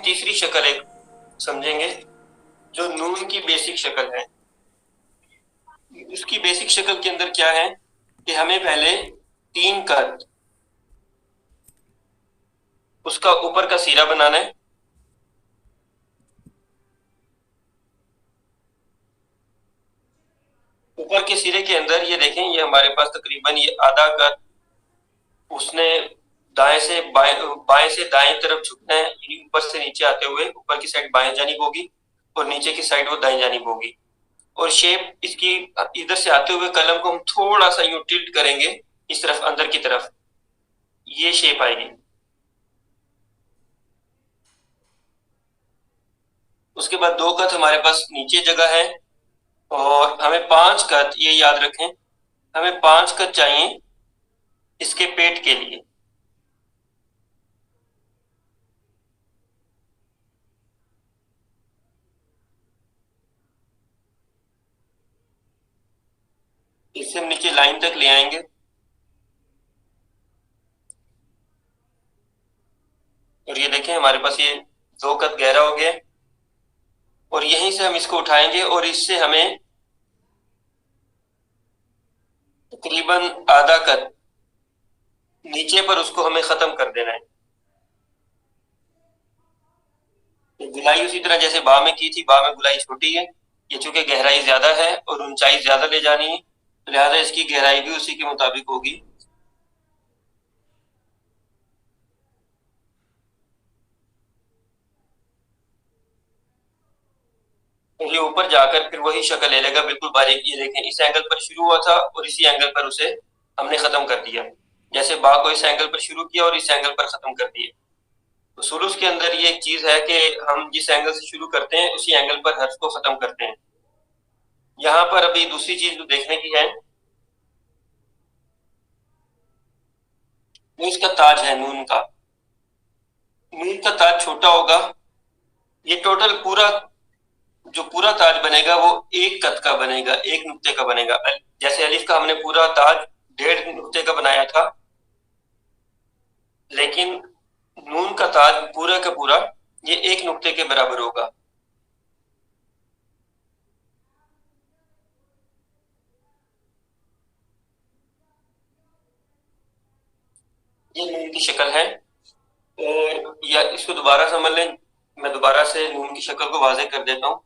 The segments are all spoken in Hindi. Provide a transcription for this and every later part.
तीसरी शक्ल एक समझेंगे जो नून की बेसिक शक्ल है। उसकी बेसिक शक्ल के अंदर क्या है कि हमें पहले 3 कद उसका ऊपर का सिरा बनाना है। ऊपर के सिरे के अंदर ये देखें, ये हमारे पास तकरीबन ये आधा कद उसने दाएं से बाएं से दाएं तरफ झुकना है, यानी ऊपर से नीचे आते हुए ऊपर की साइड बाएं जानिब होगी और नीचे की साइड वो दाएं जानिब होगी। और शेप इसकी इधर से आते हुए कलम को हम थोड़ा सा यूं टिल्ट करेंगे इस तरफ अंदर की तरफ, ये शेप आएगी। उसके बाद 2 कद हमारे पास नीचे जगह है और हमें 5 कद, ये याद रखें, हमें 5 कद चाहिए इसके पेट के लिए। इससे हम नीचे लाइन तक ले आएंगे। और ये देखें हमारे पास ये 2 कद गहरा हो गया और यहीं से हम इसको उठाएंगे और इससे हमें तकरीबन आधा कद नीचे पर उसको हमें खत्म कर देना है। तो गुलाई उसी तरह जैसे बा में की थी, बा में गुलाई छोटी है, ये चूंकि गहराई ज्यादा है और ऊंचाई ज्यादा ले जानी है, लिहाजा इसकी गहराई भी उसी के मुताबिक होगी। तो ये ऊपर जाकर फिर वही शक्ल ले लेगा, बिल्कुल बारीक। ये देखें, इस एंगल पर शुरू हुआ था और इसी एंगल पर उसे हमने खत्म कर दिया। जैसे बा को इस एंगल पर शुरू किया और इस एंगल पर खत्म कर दिया। तो सुलूस के अंदर ये एक चीज है कि हम जिस एंगल से शुरू करते हैं उसी एंगल पर हर्फ को खत्म करते हैं। यहाँ पर अभी दूसरी चीज जो देखने की है वो इसका ताज है नून का। नून का ताज छोटा होगा। ये टोटल पूरा जो पूरा ताज बनेगा वो 1 कद का बनेगा, 1 नुक्ते का बनेगा। जैसे अलिफ का हमने पूरा ताज 1.5 नुक्ते का बनाया था, लेकिन नून का ताज पूरा का पूरा ये 1 नुक्ते के बराबर होगा। ये नून की शक्ल है। और या इसको दोबारा समझ लें, मैं दोबारा से नून की शक्ल को वाज़ेह कर देता हूँ।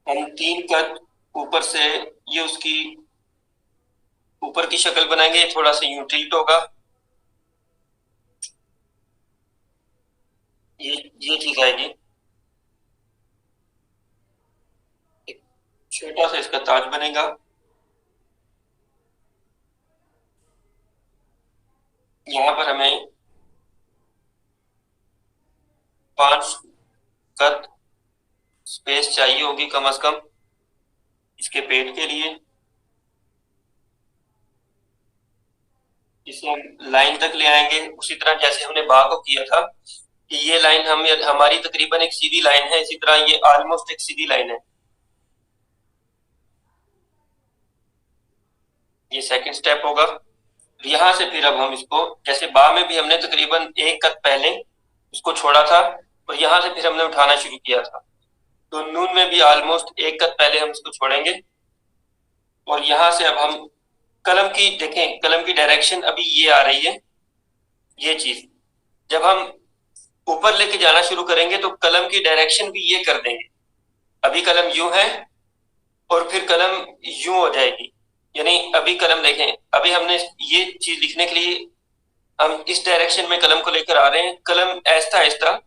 हम 3 कद ऊपर से ये उसकी ऊपर की शक्ल बनाएंगे, थोड़ा सा यूं टिल्ट होगा, ये चीज आएगी। एक छोटा सा इसका ताज बनेगा। यहाँ पर हमें 5 कद स्पेस चाहिए होगी कम से कम इसके पेट के लिए। इसे हम लाइन तक ले आएंगे उसी तरह जैसे हमने बा को किया था कि ये लाइन हम हमारी तकरीबन एक सीधी लाइन है, इसी तरह ये ऑलमोस्ट एक सीधी लाइन है। ये सेकंड स्टेप होगा। यहां से फिर अब हम इसको, जैसे बा में भी हमने तकरीबन 1 कद पहले उसको छोड़ा था और यहां से फिर हमने उठाना शुरू किया था, तो नून में भी ऑलमोस्ट 1 कद पहले हम इसको छोड़ेंगे। और यहां से अब हम कलम की देखें, कलम की डायरेक्शन अभी ये आ रही है। ये चीज जब हम ऊपर लेके जाना शुरू करेंगे तो कलम की डायरेक्शन भी ये कर देंगे। अभी कलम यूं है और फिर कलम यूं हो जाएगी, यानी अभी कलम देखें, अभी हमने ये चीज लिखने के लिए हम इस डायरेक्शन में कलम को लेकर आ रहे हैं। कलम ऐसा ऐसा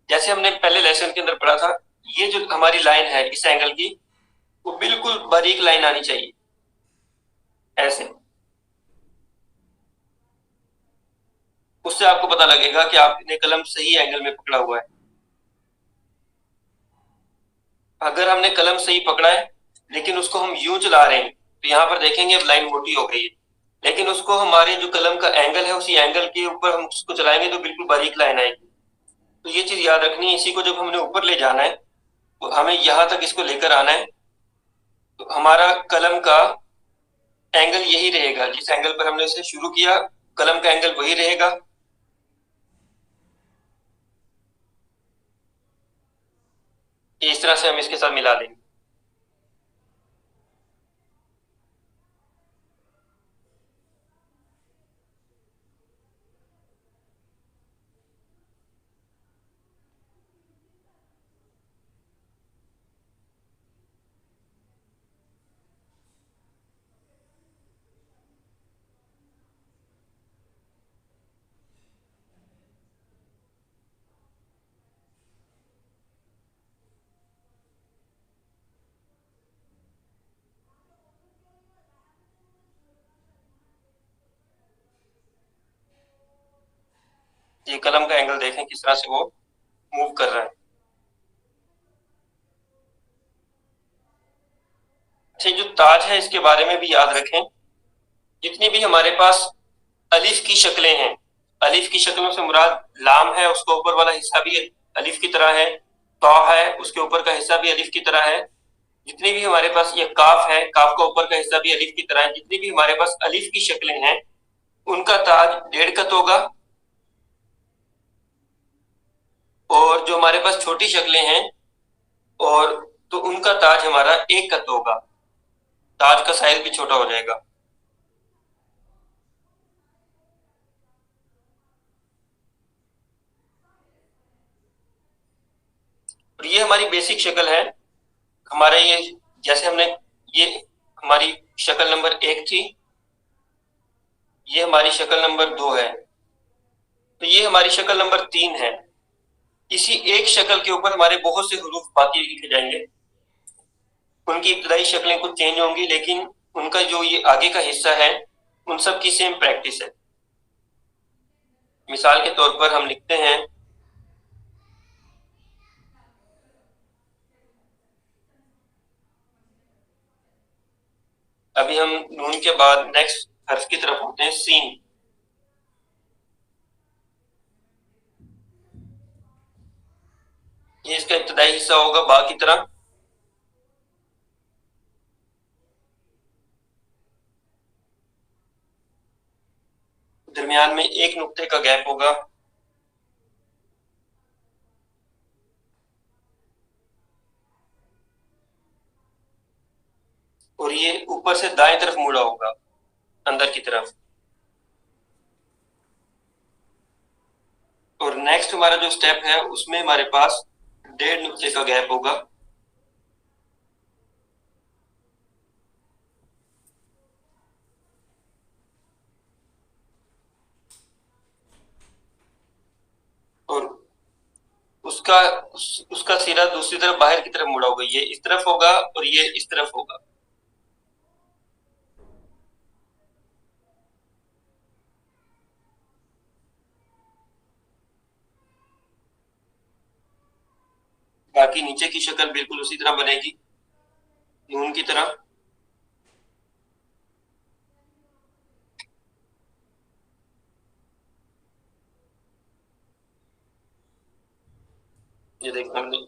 जैसे हमने पहले लेसन के अंदर पढ़ा था, ये जो हमारी लाइन है इस एंगल की वो बिल्कुल बारीक लाइन आनी चाहिए ऐसे। उससे आपको पता लगेगा कि आपने कलम सही एंगल में पकड़ा हुआ है। अगर हमने कलम सही पकड़ा है लेकिन उसको हम यूं चला रहे हैं तो यहाँ पर देखेंगे अब लाइन मोटी हो गई है, लेकिन उसको हमारे जो कलम का एंगल है उसी एंगल के ऊपर हम उसको चलाएंगे तो बिल्कुल बारीक लाइन आएगी। तो ये चीज याद रखनी है। इसी को जब हमने ऊपर ले जाना है तो हमें यहाँ तक इसको लेकर आना है, तो हमारा कलम का एंगल यही रहेगा, जिस एंगल पर हमने इसे शुरू किया कलम का एंगल वही रहेगा। तरह से हम इसके साथ मिला लेंगे। ये कलम का एंगल देखें किस तरह से वो मूव कर रहा है। अच्छा, जो ताज है इसके बारे में भी याद रखें, जितनी भी हमारे पास अलिफ की शक्लें हैं, अलिफ की शक्लों से मुराद लाम है, उसका ऊपर वाला हिस्सा भी अलिफ की तरह है, तौ है उसके ऊपर का हिस्सा भी अलिफ की तरह है। जितनी भी हमारे पास ये काफ है, काफ का ऊपर का हिस्सा भी अलिफ की तरह है। जितनी भी हमारे पास अलिफ की शक्लें हैं उनका ताज 1.5 कत होगा, और जो हमारे पास छोटी शक्लें हैं और तो उनका ताज हमारा 1 कत होगा। ताज का साइज भी छोटा हो जाएगा। और ये हमारी बेसिक शक्ल है। हमारा ये जैसे हमने ये हमारी शक्ल नंबर 1 थी, ये हमारी शक्ल नंबर 2 है, तो ये हमारी शक्ल नंबर 3 है। इसी एक शक्ल के ऊपर हमारे बहुत से हरूफ बाकी लिखे जाएंगे। उनकी इब्तदाई शक्लें कुछ चेंज होंगी, लेकिन उनका जो ये आगे का हिस्सा है उन सब की सेम प्रैक्टिस है। मिसाल के तौर पर हम लिखते हैं अभी हम नून के बाद नेक्स्ट हर्फ की तरफ होते हैं, सीन। ये इसका इब्तदाई हिस्सा होगा बा की तरह। दरमियान में एक नुक्ते का गैप होगा, और ये ऊपर से दाएं तरफ मुड़ा होगा अंदर की तरफ। और नेक्स्ट हमारा जो स्टेप है उसमें हमारे पास 1.5 नुक्ते का गैप होगा, और उसका सिरा दूसरी तरफ बाहर की तरफ मुड़ा होगा। ये इस तरफ होगा और ये इस तरफ होगा। बाकी नीचे की शक्ल बिल्कुल उसी तरह बनेगी, नून की तरह। ये देखो, हमने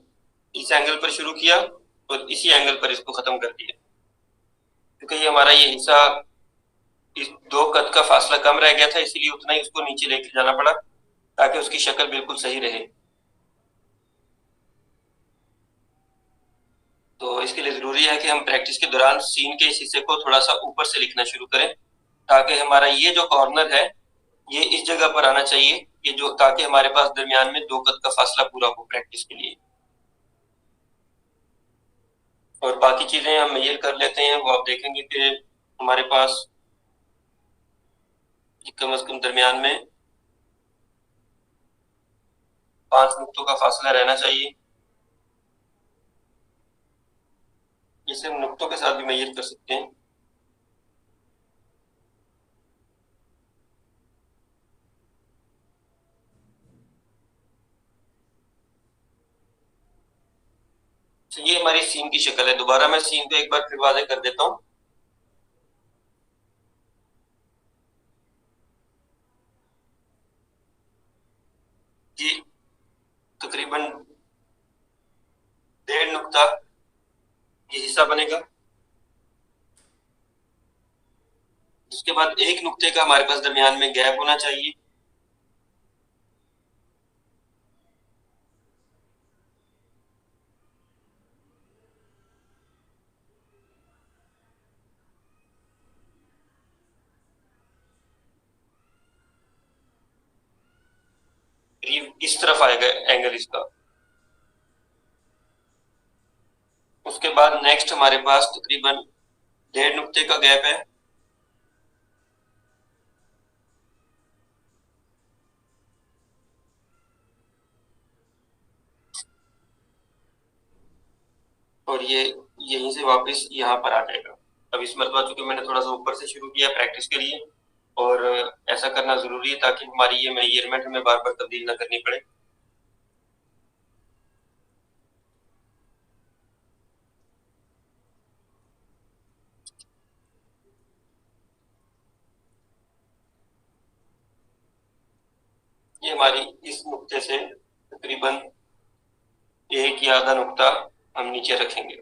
इस एंगल पर शुरू किया और इसी एंगल पर इसको खत्म कर दिया, क्योंकि ये हमारा ये हिस्सा इस 2 कद का फासला कम रह गया था, इसीलिए उतना ही उसको नीचे लेके जाना पड़ा ताकि उसकी शक्ल बिल्कुल सही रहे। तो इसके लिए जरूरी है कि हम प्रैक्टिस के दौरान सीन के इस हिस्से को थोड़ा सा ऊपर से लिखना शुरू करें, ताकि हमारा ये जो कॉर्नर है ये इस जगह पर आना चाहिए, ये जो, ताकि हमारे पास दरमियान में 2 कद का फासला पूरा हो प्रैक्टिस के लिए। और बाकी चीजें हम मेजर कर लेते हैं, वो आप देखेंगे कि हमारे पास कम से कम दरमियान में 5 नुक्तों का फासला रहना चाहिए। इसे हम नुक्तों के साथ भी मेजर कर सकते हैं। तो ये हमारी सीन की शक्ल है। दोबारा मैं सीन को एक बार फिर वाज़ेह कर देता हूँ। ये तकरीबन 1.5 नुक्ता ये हिस्सा बनेगा। उसके बाद 1 नुक्ते का हमारे पास दरमियान में गैप होना चाहिए। करीब इस तरफ आएगा एंगल इसका। उसके बाद नेक्स्ट हमारे पास तकरीबन 1.5 नुक्ते का गैप है। और ये यहीं से वापस यहाँ पर आ जाएगा। अब इस मरतबा चूंकि मैंने थोड़ा सा ऊपर से शुरू किया प्रैक्टिस के लिए, और ऐसा करना जरूरी है ताकि हमारी ये मेजरमेंट हमें बार बार तब्दील ना करनी पड़े। ये हमारी इस नुक्ते से तकरीबन 1 या आधा नुक्ता हम नीचे रखेंगे।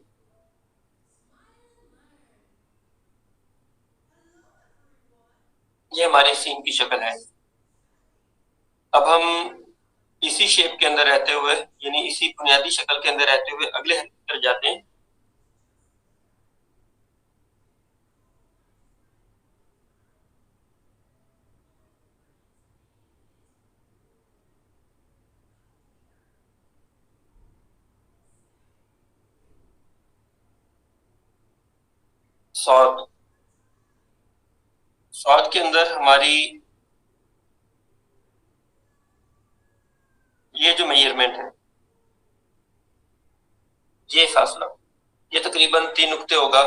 ये हमारे सीन की शक्ल है। अब हम इसी शेप के अंदर रहते हुए, यानी इसी बुनियादी शक्ल के अंदर रहते हुए अगले हल की तरफ जाते हैं। सौद सौद के अंदर हमारी ये जो मेजरमेंट है, ये फासला, ये तकरीबन 3 नुक्ते होगा।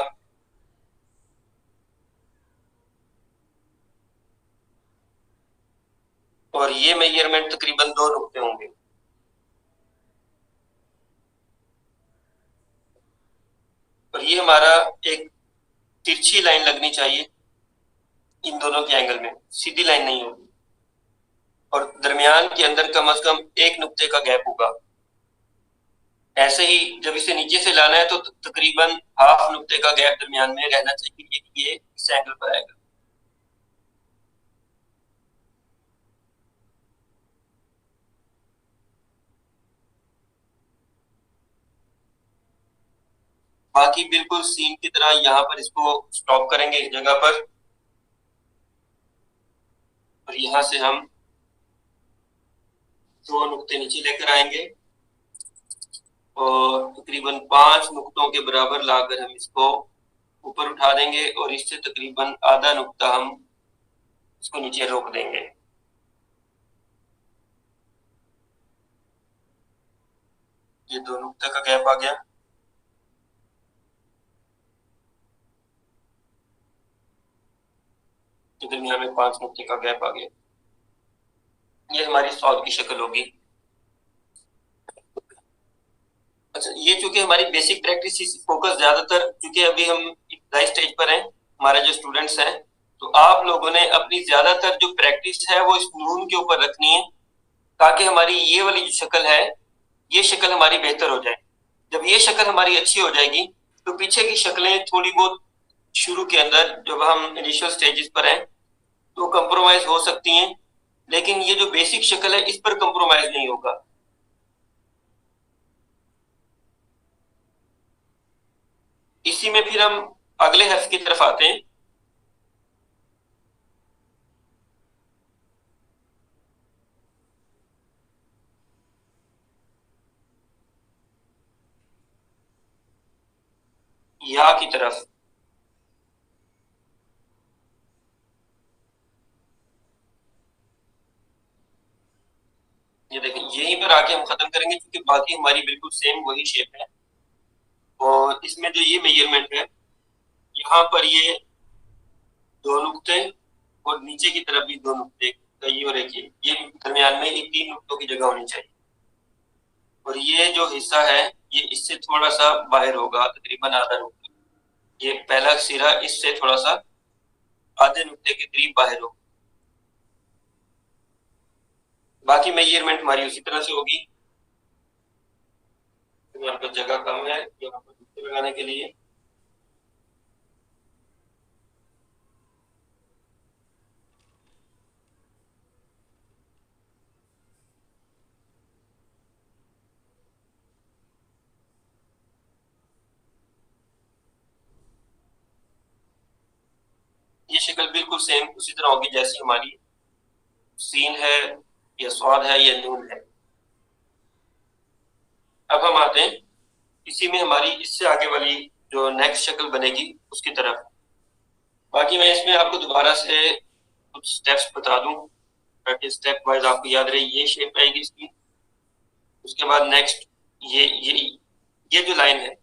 और ये मेजरमेंट तकरीबन 2 नुक्ते होंगे। और ये हमारा एक तिरछी लाइन लगनी चाहिए इन दोनों के एंगल में, सीधी लाइन नहीं होगी। और दरमियान के अंदर कम से कम 1 नुक्ते का गैप होगा। ऐसे ही जब इसे नीचे से लाना है तो तकरीबन हाफ नुक्ते का गैप दरमियान में रहना चाहिए, ये इस एंगल पर आएगा। बाकी बिल्कुल सीन की तरह यहाँ पर इसको स्टॉप करेंगे इस जगह पर, और यहाँ से हम 2 नुक्ते नीचे लेकर आएंगे और तकरीबन 5 नुक्तों के बराबर लाकर हम इसको ऊपर उठा देंगे, और इससे तकरीबन आधा नुक्ता हम इसको नीचे रोक देंगे। ये 2 नुक्ते का गैप आ गया। दरमियान में 5 नुक्ते का गैप आ गया। ये हमारी सॉल्व की शक्ल होगी। अच्छा, ये चूंकि हमारी बेसिक प्रैक्टिस फोकस ज्यादातर, चूंकि अभी हम इब्तदाई स्टेज पर हैं, हमारे जो स्टूडेंट्स हैं, तो आप लोगों ने अपनी ज्यादातर जो प्रैक्टिस है वो इस नून के ऊपर रखनी है, ताकि हमारी ये वाली जो शक्ल है, ये शक्ल हमारी बेहतर हो जाए। जब ये शक्ल हमारी अच्छी हो जाएगी तो पीछे की शक्लें थोड़ी बहुत शुरू के अंदर जब हम इनिशियल स्टेजेस पर हैं तो कंप्रोमाइज हो सकती हैं, लेकिन ये जो बेसिक शक्ल है इस पर कंप्रोमाइज नहीं होगा। इसी में फिर हम अगले हर्फ की तरफ आते हैं। या की तरफ। ये देखें, यहीं पर आके हम खत्म करेंगे क्योंकि बाकी हमारी बिल्कुल सेम वही शेप है। और इसमें जो ये मेजरमेंट है, यहाँ पर ये 2 नुक्ते और नीचे की तरफ भी 2 नुक्ते, तो ये और एक ये दरमियान में ये 3 नुक्तों की जगह होनी चाहिए। और ये जो हिस्सा है ये इससे थोड़ा सा बाहर होगा, तकरीबन आधा नुक्ता। ये पहला सिरा इससे थोड़ा सा आधे नुक्ते के करीब बाहर होगा। बाकी मेजरमेंट हमारी उसी तरह से होगी। हमारे पास जगह कम है यहाँ पर नुक्ते लगाने के लिए। ये शक्ल बिल्कुल सेम उसी तरह होगी जैसी हमारी सीन है या स्वाद है या नून है। अब हम आते हैं इसी में हमारी इससे आगे वाली जो नेक्स्ट शक्ल बनेगी उसकी तरफ। बाकी मैं इसमें आपको दोबारा से कुछ स्टेप्स बता दूं ताकि स्टेप वाइज आपको याद रहे। ये शेप आएगी इसकी, उसके बाद नेक्स्ट ये जो लाइन है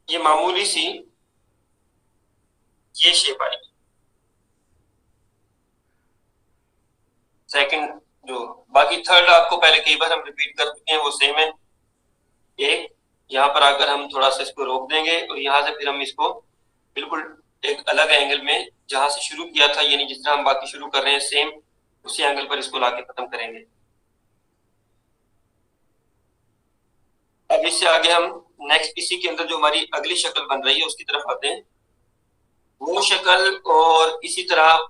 ये मामूली सी ये शेप आएगी। सेकंड जो बाकी थर्ड आपको पहले कई बार हम रिपीट कर चुके हैं वो सेम है। एक यहाँ पर आकर हम थोड़ा सा इसको रोक देंगे और यहाँ से फिर हम इसको बिल्कुल एक अलग एंगल में जहां से शुरू किया था यानी जिस तरह हम बाकी शुरू कर रहे हैं सेम उसी एंगल पर इसको लाके खत्म करेंगे। अब इससे आगे हम नेक्स्ट इसी के अंदर जो हमारी अगली शक्ल बन रही है उसकी तरफ आते हैं। वो शक्ल और इसी तरह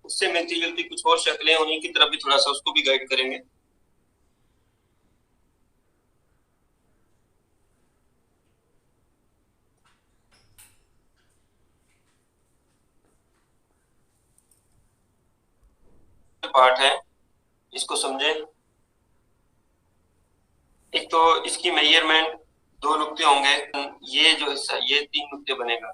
उससे मिलती जुलती कुछ और शक्लें उन्हीं की तरफ भी थोड़ा सा उसको भी गाइड करेंगे। पार्ट है इसको समझें। एक तो इसकी मेजरमेंट 2 नुक्ते होंगे, ये जो हिस्सा ये 3 नुक्ते बनेगा।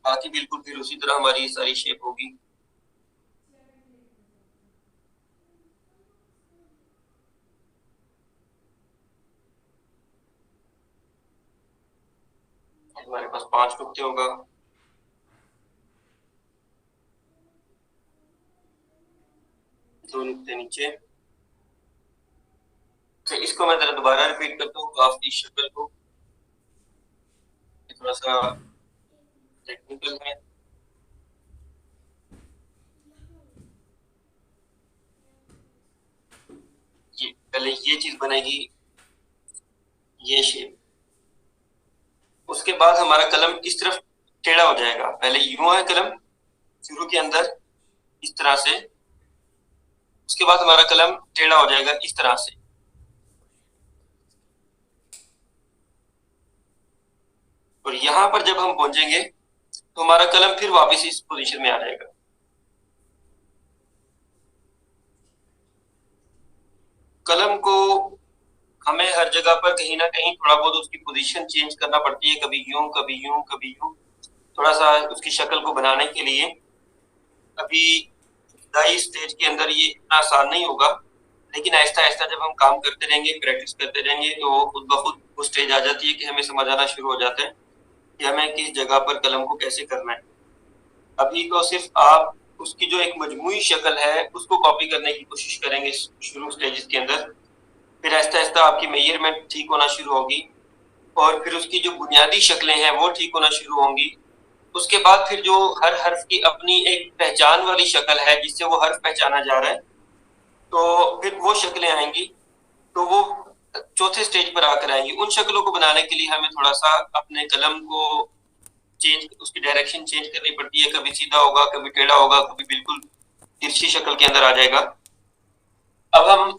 बाकी बिल्कुल फिर उसी तरह हमारी सारी शेप होगी। हमारे पास 5 नुक्ते होगा, 2 नुक्ते नीचे। तो इसको मैं जरा दोबारा रिपीट करता हूँ आपकी शक्ल को, थोड़ा सा टेक्निकल है। ये पहले ये चीज बनेगी ये शेप, उसके बाद हमारा कलम इस तरफ टेढ़ा हो जाएगा। पहले यूं है कलम शुरू के अंदर इस तरह से, उसके बाद हमारा कलम टेढ़ा हो जाएगा इस तरह से। और यहां पर जब हम पहुंचेंगे तो हमारा कलम फिर वापस इस पोजीशन में आ जाएगा। कलम को हमें हर जगह पर कहीं ना कहीं थोड़ा बहुत उसकी पोजीशन चेंज करना पड़ती है, कभी यूं कभी यूं कभी यूं, थोड़ा सा उसकी शक्ल को बनाने के लिए। अभी इब्तदाई स्टेज के अंदर ये इतना आसान नहीं होगा, लेकिन आहिस्ता आहिस्ता जब हम काम करते रहेंगे प्रैक्टिस करते रहेंगे तो खुद ब खुद वो स्टेज आ जाती है कि हमें समझ आना शुरू हो जाता है कि हमें किस जगह पर कलम को कैसे करना है। अभी तो सिर्फ आप उसकी जो एक मजमूई शक्ल है उसको कॉपी करने की कोशिश करेंगे शुरू स्टेजेस के अंदर, फिर आहिस्ता आहिस्ता आपकी मेजरमेंट ठीक होना शुरू होगी और फिर उसकी जो बुनियादी शक्लें हैं वो ठीक होना शुरू होंगी। उसके बाद फिर जो हर हर्फ की अपनी एक पहचान वाली शक्ल है जिससे वो हर्फ पहचाना जा रहा है, तो फिर वो शक्लें आएंगी। तो वो चौथे स्टेज पर आकर आएंगी। उन शक्लों को बनाने के लिए हमें थोड़ा सा अपने कलम को चेंज, उसकी डायरेक्शन चेंज करनी पड़ती है। कभी सीधा होगा, कभी टेढ़ा होगा, कभी बिल्कुल तिरछी शक्ल के अंदर आ जाएगा। अब हम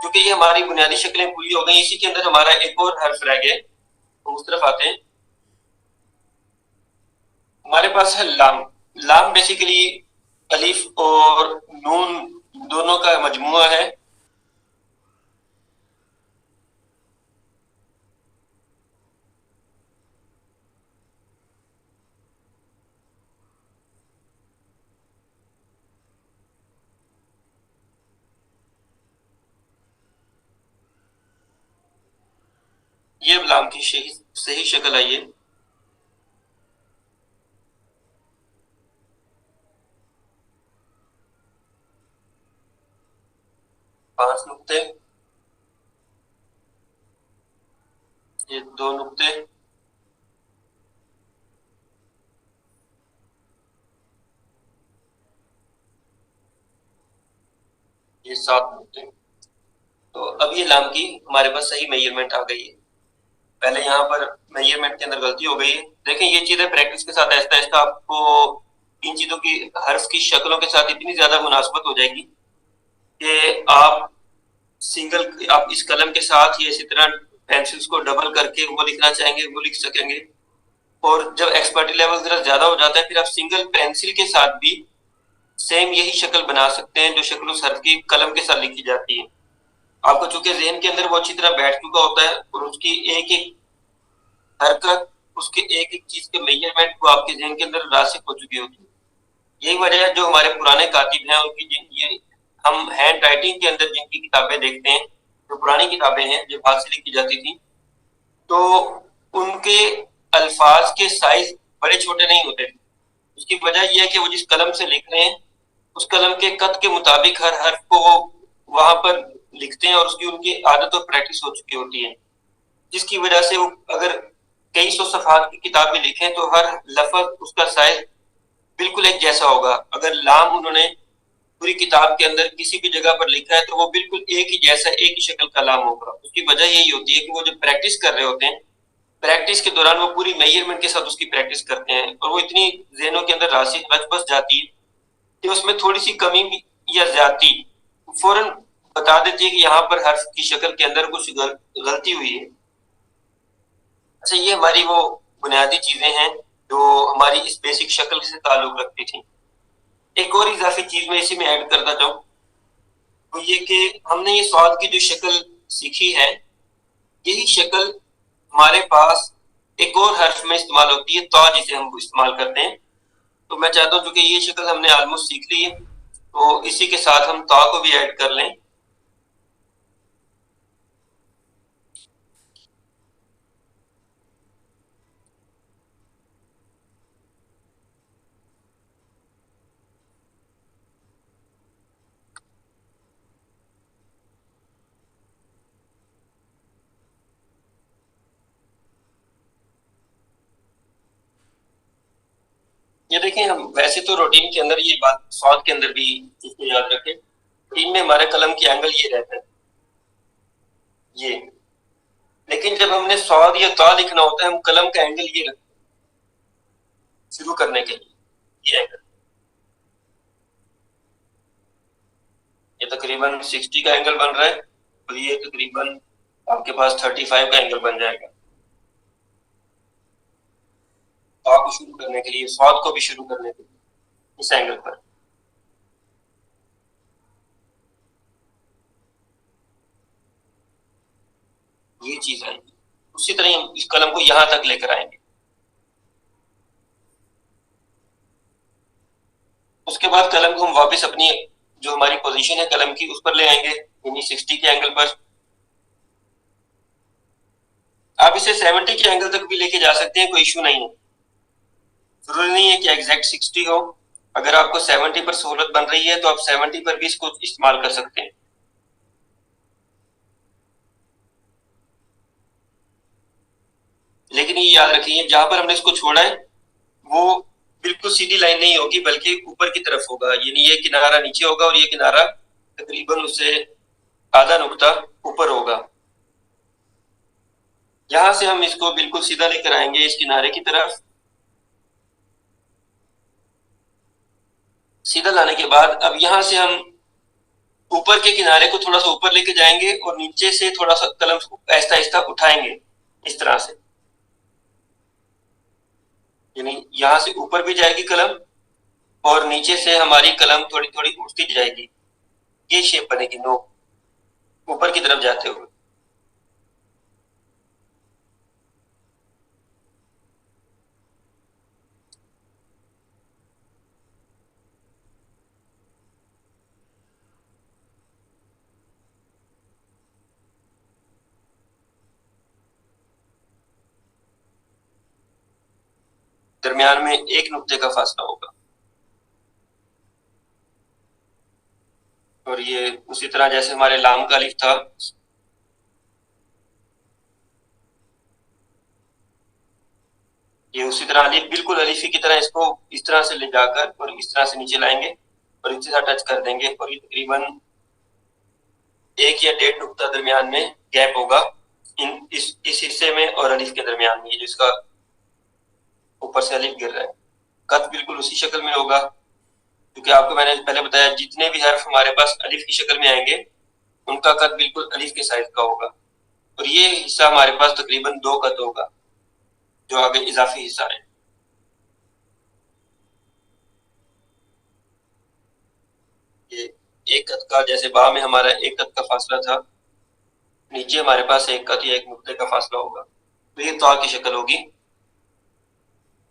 जो कि ये हमारी बुनियादी शक्लें पूरी हो गई, इसी के अंदर हमारा एक और हर्फ रह गया, तो उस तरफ आते हैं। हमारे पास है लाम। लाम बेसिकली अलीफ और नून दोनों का मजमुआ है। ये लाम की सही शक्ल आई है। पांच नुक्ते, ये 2 नुक्ते, ये 7 नुक्ते। तो अब ये लाम की हमारे पास सही मेजरमेंट आ गई है। पहले यहाँ पर मेजरमेंट के अंदर गलती हो गई है। देखें ये चीजें प्रैक्टिस के साथ आहिस्ता आहिस्ता आपको इन चीजों की हर्फ की शक्लों के साथ इतनी ज्यादा मुनासबत हो जाएगी कि आप इस कलम के साथ ही इसी तरह पेंसिल्स को डबल करके वो लिखना चाहेंगे वो लिख सकेंगे। और जब एक्सपर्टी लेवल जरा ज्यादा हो जाता है फिर आप सिंगल पेंसिल के साथ भी सेम यही शक्ल बना सकते हैं जो शक्ल उस हर्फ की कलम के साथ लिखी जाती है। आपको चूंकि जहन के अंदर वो अच्छी तरह बैठ चुका होता है और उसकी एक एक हरकत, उसके एक एक चीज के मेजरमेंट को आपके जहन के अंदर रासिक हो चुकी होती है। यही वजह है जो हमारे पुराने कातिब हैं उनकी जिन ये हम हैंड राइटिंग के अंदर जिनकी किताबें देखते हैं, जो पुरानी किताबें हैं जो हाथ से लिखी जाती थी, तो उनके अल्फाज के साइज बड़े छोटे नहीं होते थे। उसकी वजह यह है कि वो जिस कलम से लिख रहे हैं उस कलम के कद के मुताबिक हर हर्फ को वो वहां पर लिखते हैं और उसकी उनकी आदत और प्रैक्टिस हो चुकी होती है, जिसकी वजह से वो अगर कई सौ सफात की किताब भी लिखें तो हर लफ्ज उसका साइज बिल्कुल एक जैसा होगा। अगर लाम उन्होंने पूरी किताब के अंदर किसी भी जगह पर लिखा है तो वो बिल्कुल एक ही जैसा एक ही शक्ल का लाम होगा। उसकी वजह यही होती है कि वो जब प्रैक्टिस कर रहे होते हैं, प्रैक्टिस के दौरान वो पूरी मेजरमेंट के साथ उसकी प्रैक्टिस करते हैं और वो इतनी जहनों के अंदर राशि रच बस जाती है कि उसमें थोड़ी सी कमी या ज्यादती फौरन बता देती है कि यहाँ पर हर्फ की शक्ल के अंदर कुछ गलती हुई है। अच्छा, ये हमारी वो बुनियादी चीजें हैं जो हमारी इस बेसिक शक्ल से ताल्लुक रखती थी। एक और इजाफी चीज मैं इसी में ऐड करना चाहूँ तो ये कि हमने ये स्वाद की जो शक्ल सीखी है, यही शक्ल हमारे पास एक और हर्फ में इस्तेमाल होती है, तो जिसे हम इस्तेमाल करते हैं। तो मैं चाहता हूँ क्योंकि ये शक्ल हमने ऑलमोस्ट सीख ली है तो इसी के साथ हम ता को भी ऐड कर लें। ये देखें, हम वैसे तो रूटीन के अंदर ये बात स्वाद के अंदर भी इसको याद रखें, रूटीन में हमारे कलम की एंगल ये रहता है ये, लेकिन जब हमने स्वाद या ता लिखना होता है हम कलम का एंगल ये रखते हैं शुरू करने के लिए। ये एंगल ये तकरीबन 60 का एंगल बन रहा है और ये तकरीबन आपके पास 35 का एंगल बन जाएगा। ता को शुरू करने के लिए, स्वाद को भी शुरू करने के लिए इस एंगल पर ये चीज आएगी। उसी तरह हम इस कलम को यहां तक लेकर आएंगे। उसके बाद कलम को हम वापस अपनी जो हमारी पोजीशन है कलम की उस पर ले आएंगे, यानी 60 के एंगल पर। आप इसे 70 के एंगल तक भी लेके जा सकते हैं, कोई इशू नहीं है। जरूरी नहीं है कि एग्जैक्ट 60 हो। अगर आपको 70 पर सहूलत बन रही है तो आप 70 पर भी इसको इस्तेमाल कर सकते हैं। लेकिन ये याद रखिए जहां पर हमने इसको छोड़ा है वो बिल्कुल सीधी लाइन नहीं होगी बल्कि ऊपर की तरफ होगा, यानी ये किनारा नीचे होगा और ये किनारा तकरीबन उससे आधा नुक्ता ऊपर होगा। यहां से हम इसको बिल्कुल सीधा लेकर आएंगे इस किनारे की तरफ। सीधा लाने के बाद अब यहां से हम ऊपर के किनारे को थोड़ा सा ऊपर लेके जाएंगे और नीचे से थोड़ा सा कलम आहिस्ता आहिस्ता उठाएंगे इस तरह से, यानी यहां से ऊपर भी जाएगी कलम और नीचे से हमारी कलम थोड़ी थोड़ी उठती जाएगी। ये शेप बनेगी नोक ऊपर की तरफ जाते हुए। दरमियान में एक नुक्ते का फासला होगा और ये उसी तरह जैसे हमारे लाम का अलिफ था, ये उसी तरह अलिफ बिल्कुल अलिफी की तरह इसको इस तरह से ले जाकर और इस तरह से नीचे लाएंगे और इसी तरह टच कर देंगे और ये तकरीबन 1 या 1.5 नुक्ता दरमियान में गैप होगा इस हिस्से में और अलिफ के दरमियान में, ये जो इसका ऊपर से अलिफ गिर रहा है। कद बिल्कुल उसी शक्ल में होगा, क्योंकि आपको मैंने पहले बताया जितने भी हर्फ हमारे पास अलिफ की शक्ल में आएंगे उनका कद बिल्कुल अलिफ के साइज का होगा। और ये हिस्सा हमारे पास तकरीबन 2 कद होगा, जो आगे इजाफी हिस्सा है। ये एक कद का, जैसे बा में हमारा एक कद का फासला था, नीचे हमारे पास एक कद या एक नुक्ते का फासला होगा, तो ये ता की शक्ल होगी।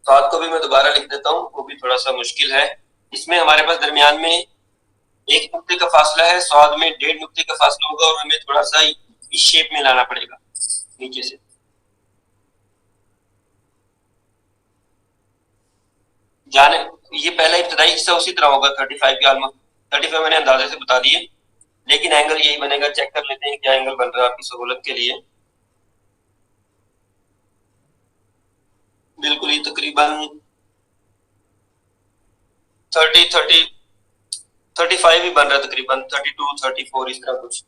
सात को भी मैं दोबारा लिख देता हूँ, वो भी थोड़ा सा मुश्किल है। इसमें हमारे पास दरमियान में एक नुक्ते का फासला है, स्वाद में 1.5 नुक्ते का फासला होगा, और हमें थोड़ा सा इस शेप में लाना पड़ेगा नीचे से। जाने ये पहला इब्तदाई हिस्सा उसी तरह होगा 35 के ऑलमोस्ट। 35 मैंने अंदाजे से बता दिए, लेकिन एंगल यही बनेगा। चेक कर लेते हैं क्या एंगल बन रहा है आपकी सहूलत के लिए। बिल्कुल ही तकरीबन 30 35 ही बन रहा है, तकरीबन 32 34 इस तरह कुछ।